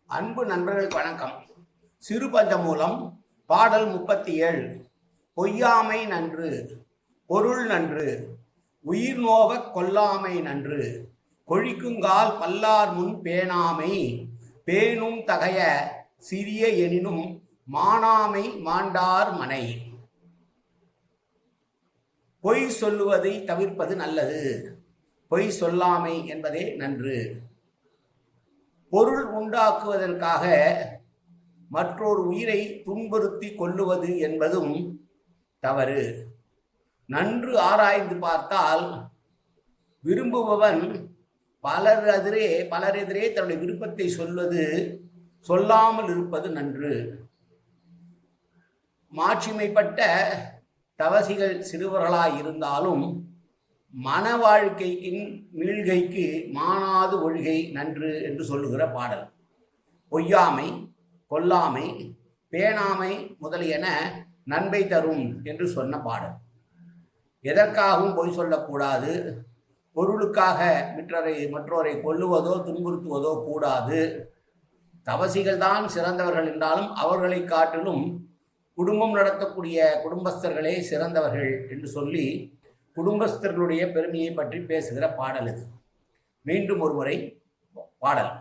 அன்பு நண்பர்களுக்கு வணக்கம். சிறு பஞ்சமூலம் பாடல் 37. பொய்யாமை நன்று, பொருள் நன்று, உயிர் நோவக் கொல்லாமை நன்று, கொழிக்குங்கால் பல்லார் முன் பேணாமை, பேணும் தகைய சிறிய எனினும் மானாமை மாண்டார் மனை. பொய் சொல்லுவதை தவிர்ப்பது நல்லது. பொய் சொல்லாமை என்பதே நன்று. பொருள் உண்டாக்குவதற்காக மற்றொரு உயிரை துன்புறுத்தி கொள்ளுவது என்பதும் தவறு. நன்று ஆராய்ந்து பார்த்தால் விரும்புபவன் பலரெதிரே தன்னுடைய விருப்பத்தை சொல்லாமல் இருப்பது நன்று. மாட்சிமைப்பட்ட தவசிகள் சிறுவர்களாய் இருந்தாலும் மன வாழ்க்கையின் மீள்கைக்கு மானாது ஒழுகை நன்று என்று சொல்லுகிற பாடல். பொய்யாமை, கொல்லாமை, பேணாமை முதலியன நன்மை தரும் என்று சொன்ன பாடல். எதற்காகவும் பொய் சொல்லக்கூடாது. பொருளுக்காக மற்றோரை கொல்லுவதோ துன்புறுத்துவதோ கூடாது. தவசிகள் தான் சிறந்தவர்கள் என்றாலும் அவர்களை காட்டிலும் குடும்பம் நடத்தக்கூடிய குடும்பஸ்தர்களே சிறந்தவர்கள் என்று சொல்லி குடும்பஸ்தர்களுடைய பெருமையை பற்றி பேசுகிற பாடல் இது. மீண்டும் ஒரு முறை பாடல்.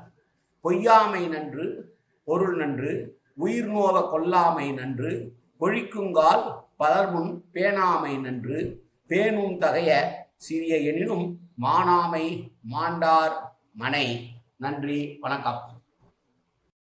பொய்யாமை நன்று, பொருள் நன்று, உயிர் நோவ கொல்லாமை நன்று, கொழிக்குங்கால் பலர்முன் பேணாமை நன்று, பேணும் தகைய சிறிய எனினும் மானாமை மாண்டார் மனை. நன்றி, வணக்கம்.